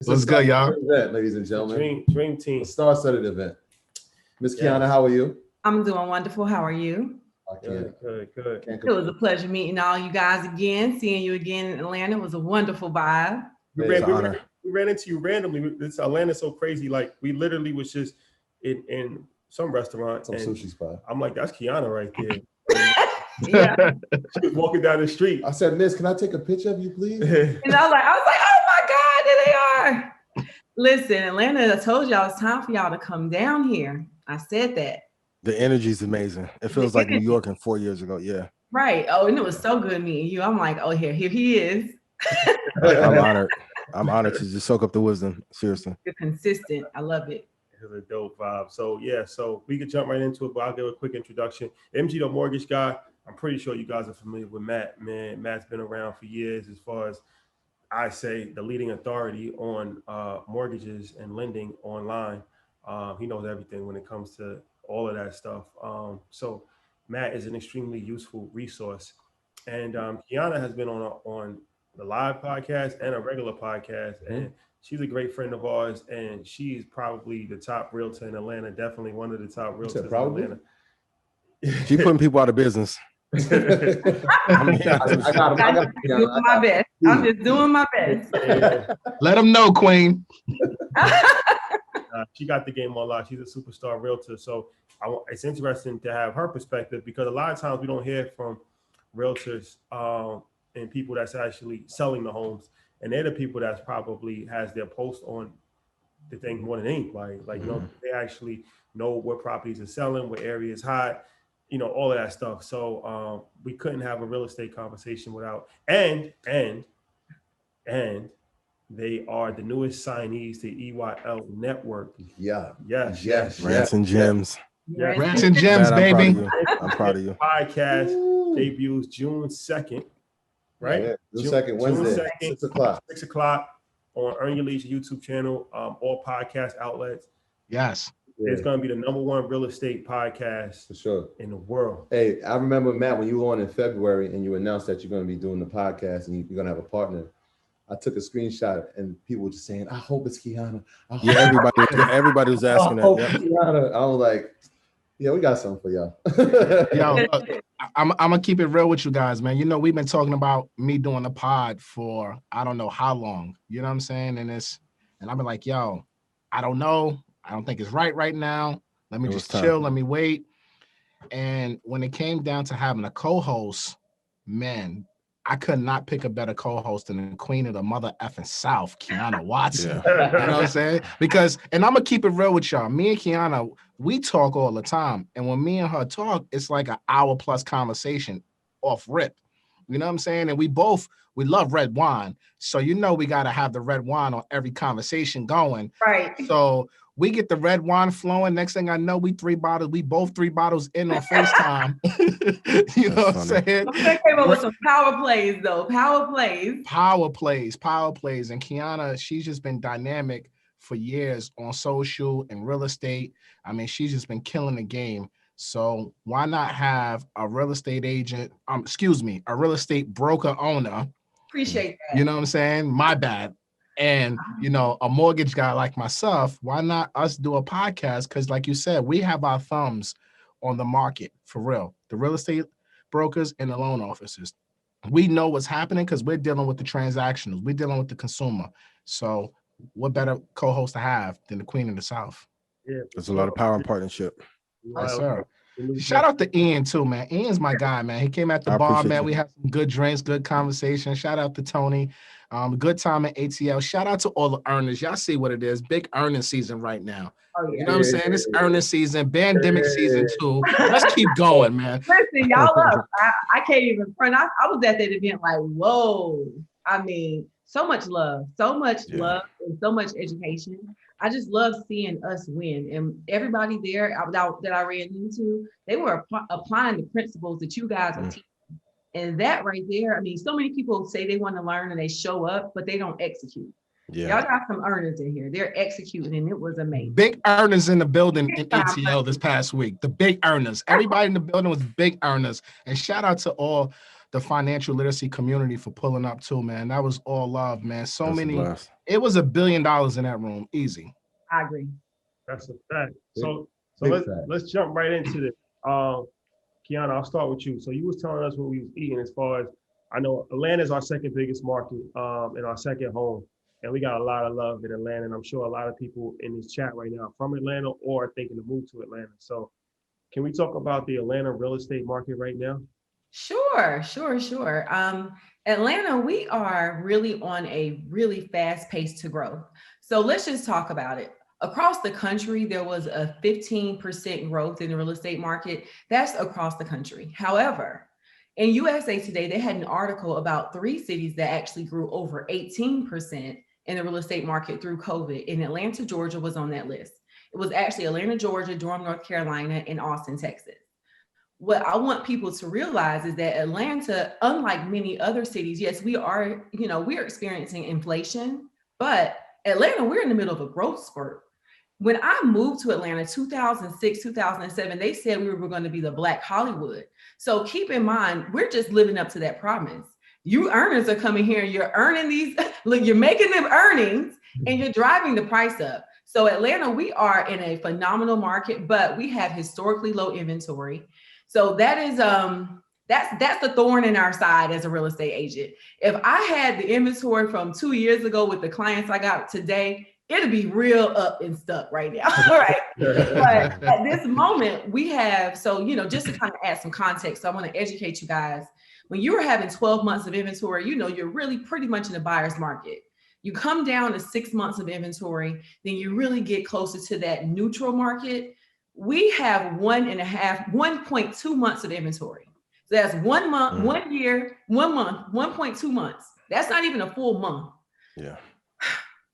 What's good, y'all? Event, ladies and gentlemen. Dream team. A star-studded event. Miss Yes. Kiana, how are you? I'm doing wonderful. How are you? Good. It was a pleasure meeting all you guys again. Seeing you again in Atlanta was a wonderful vibe. We ran into you randomly. This Atlanta's so crazy. Like we literally was just in some restaurant, Some sushi spot. I'm like, that's Kiana right there. Yeah. She was walking down the street. I said, Miss, can I take a picture of you, please? And I was like, oh my God, there they are. Listen, Atlanta, I told y'all it's time for y'all to come down here. I said that. The energy is amazing. It feels like New York in 4 years ago. Yeah. Right. Oh, and it was so good meeting you. I'm like, oh, here he is. I'm honored. I'm honored to just soak up the wisdom. Seriously. You're consistent. I love it. It's a dope vibe. So yeah, so we could jump right into it, but I'll give a quick introduction. MG, the mortgage guy. I'm pretty sure you guys are familiar with Matt. Man, Matt's been around for years as far as I say the leading authority on mortgages and lending online. He knows everything when it comes to all of that stuff. So Matt is an extremely useful resource. And Kiana has been on the live podcast and a regular podcast. And she's a great friend of ours. And she's probably the top realtor in Atlanta. Definitely one of the top realtors in Atlanta. She putting people out of business. I'm just doing my best. I'm just doing my best. Let them know, Queen. She got the game on lock. She's a superstar realtor. So it's interesting to have her perspective because a lot of times we don't hear from realtors and people that's actually selling the homes. And they're the people that's probably has their post on the thing more than anybody. Like, you know, they actually know what properties are selling, what areas hot, you know, all of that stuff. So we couldn't have a real estate conversation without, and they are the newest signees to EYL Network. Yeah. Yes. Rants and Gems. Yes. Rants and Gems, baby. I'm proud of you. Podcast debuts June 2nd, right? Yeah, June 2nd, Wednesday, 6 o'clock. 6 o'clock on Earn Your Leisure YouTube channel, all podcast outlets. Yes. It's going to be the #1 real estate podcast for sure in the world. Hey, I remember, Matt, when you were on in February and you announced that you're going to be doing the podcast and you're going to have a partner. I took a screenshot and people were just saying, I hope it's Kiana. Yeah, everybody was asking that. Yep. Kiana. I was like, yeah, we got something for y'all. Yo, I'm gonna keep it real with you guys, man. You know, we've been talking about me doing a pod for I don't know how long. You know what I'm saying? And I've been like, yo, I don't know. I don't think it's right now. Let me just chill. Let me wait. And when it came down to having a co-host, man, I could not pick a better co-host than the queen of the mother effing South, Kiana Watson. Yeah. You know what I'm saying? Because, and I'm gonna keep it real with y'all. Me and Kiana, we talk all the time. And when me and her talk, it's like an hour plus conversation off rip. You know what I'm saying? And we love red wine. So you know we gotta have the red wine on every conversation going. Right. So we get the red wine flowing. Next thing I know, we both 3 bottles in on FaceTime. You know what I'm saying? I'm gonna came up with some power plays though. Power plays. And Kiana, she's just been dynamic for years on social and real estate. I mean, she's just been killing the game. So why not have a real estate agent, a real estate broker owner. Appreciate that. You know what I'm saying? My bad. And, you know, a mortgage guy like myself, why not us do a podcast? Because like you said, we have our thumbs on the market for real. The real estate brokers and the loan officers. We know what's happening because we're dealing with the transactionals. We're dealing with the consumer. So what better co-host to have than the queen of the South? Yeah, there's a lot of power in partnership. Yes, sir. Shout out to Ian too, man. Ian's my guy, man. He came at the bar, man. We had some good drinks, good conversation. Shout out to Tony. Good time at ATL. Shout out to all the earners. Y'all see what it is. Big earning season right now. Oh, yeah. You know what I'm saying? It's earning season, pandemic season too. Let's keep going, man. Listen, y'all up. I can't even front. I was at that event like, whoa. I mean, so much love and so much education. I just love seeing us win. And everybody there that I ran into, they were applying the principles that you guys are teaching. And that right there, I mean, so many people say they want to learn and they show up, but they don't execute. Yeah. Y'all got some earners in here. They're executing, and it was amazing. Big earners in the building in ATL this past week. The big earners. Everybody in the building was big earners. And shout out to all the financial literacy community for pulling up too, man. That was all love, man. So That's a many. blast. It was $1 billion in that room, easy. I agree. That's a fact. So Big let's fact. let's jump right into this. Kiana, I'll start with you. So you was telling us what we was eating as far as I know Atlanta is our second biggest market and our second home. And we got a lot of love in Atlanta. And I'm sure a lot of people in this chat right now are from Atlanta or thinking to move to Atlanta. So can we talk about the Atlanta real estate market right now? Sure. Atlanta, we are really on a really fast pace to grow. So let's just talk about it. Across the country, there was a 15% growth in the real estate market. That's across the country. However, in USA Today, they had an article about 3 cities that actually grew over 18% in the real estate market through COVID, and Atlanta, Georgia was on that list. It was actually Atlanta, Georgia, Durham, North Carolina, and Austin, Texas. What I want people to realize is that Atlanta, unlike many other cities, yes, we're experiencing inflation, but Atlanta, we're in the middle of a growth spurt. When I moved to Atlanta, 2006, 2007, they said we were going to be the Black Hollywood. So keep in mind, we're just living up to that promise. You earners are coming here and you're earning these, look, you're making them earnings and you're driving the price up. So Atlanta, we are in a phenomenal market, but we have historically low inventory. So that is that's the thorn in our side as a real estate agent. If I had the inventory from 2 years ago with the clients I got today, it'd be real up and stuck right now. All right. But at this moment, we have, just to kind of add some context, so I want to educate you guys. When you are having 12 months of inventory, you're really pretty much in the buyer's market. You come down to 6 months of inventory, then you really get closer to that neutral market. We have 1.2 months of inventory. So that's 1 month, 1 year, 1 month, 1.2 months. That's not even a full month. Yeah.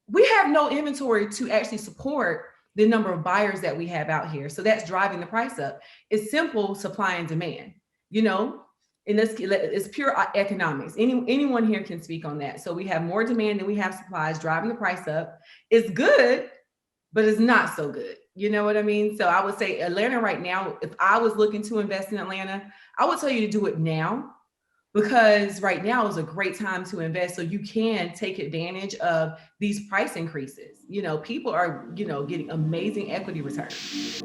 We have no inventory to actually support the number of buyers that we have out here. So that's driving the price up. It's simple supply and demand, and it's pure economics. Anyone here can speak on that. So we have more demand than we have supplies driving the price up. It's good, but it's not so good. You know what I mean? So I would say Atlanta right now, if I was looking to invest in Atlanta, I would tell you to do it now, because right now is a great time to invest. So you can take advantage of these price increases. People are, getting amazing equity returns.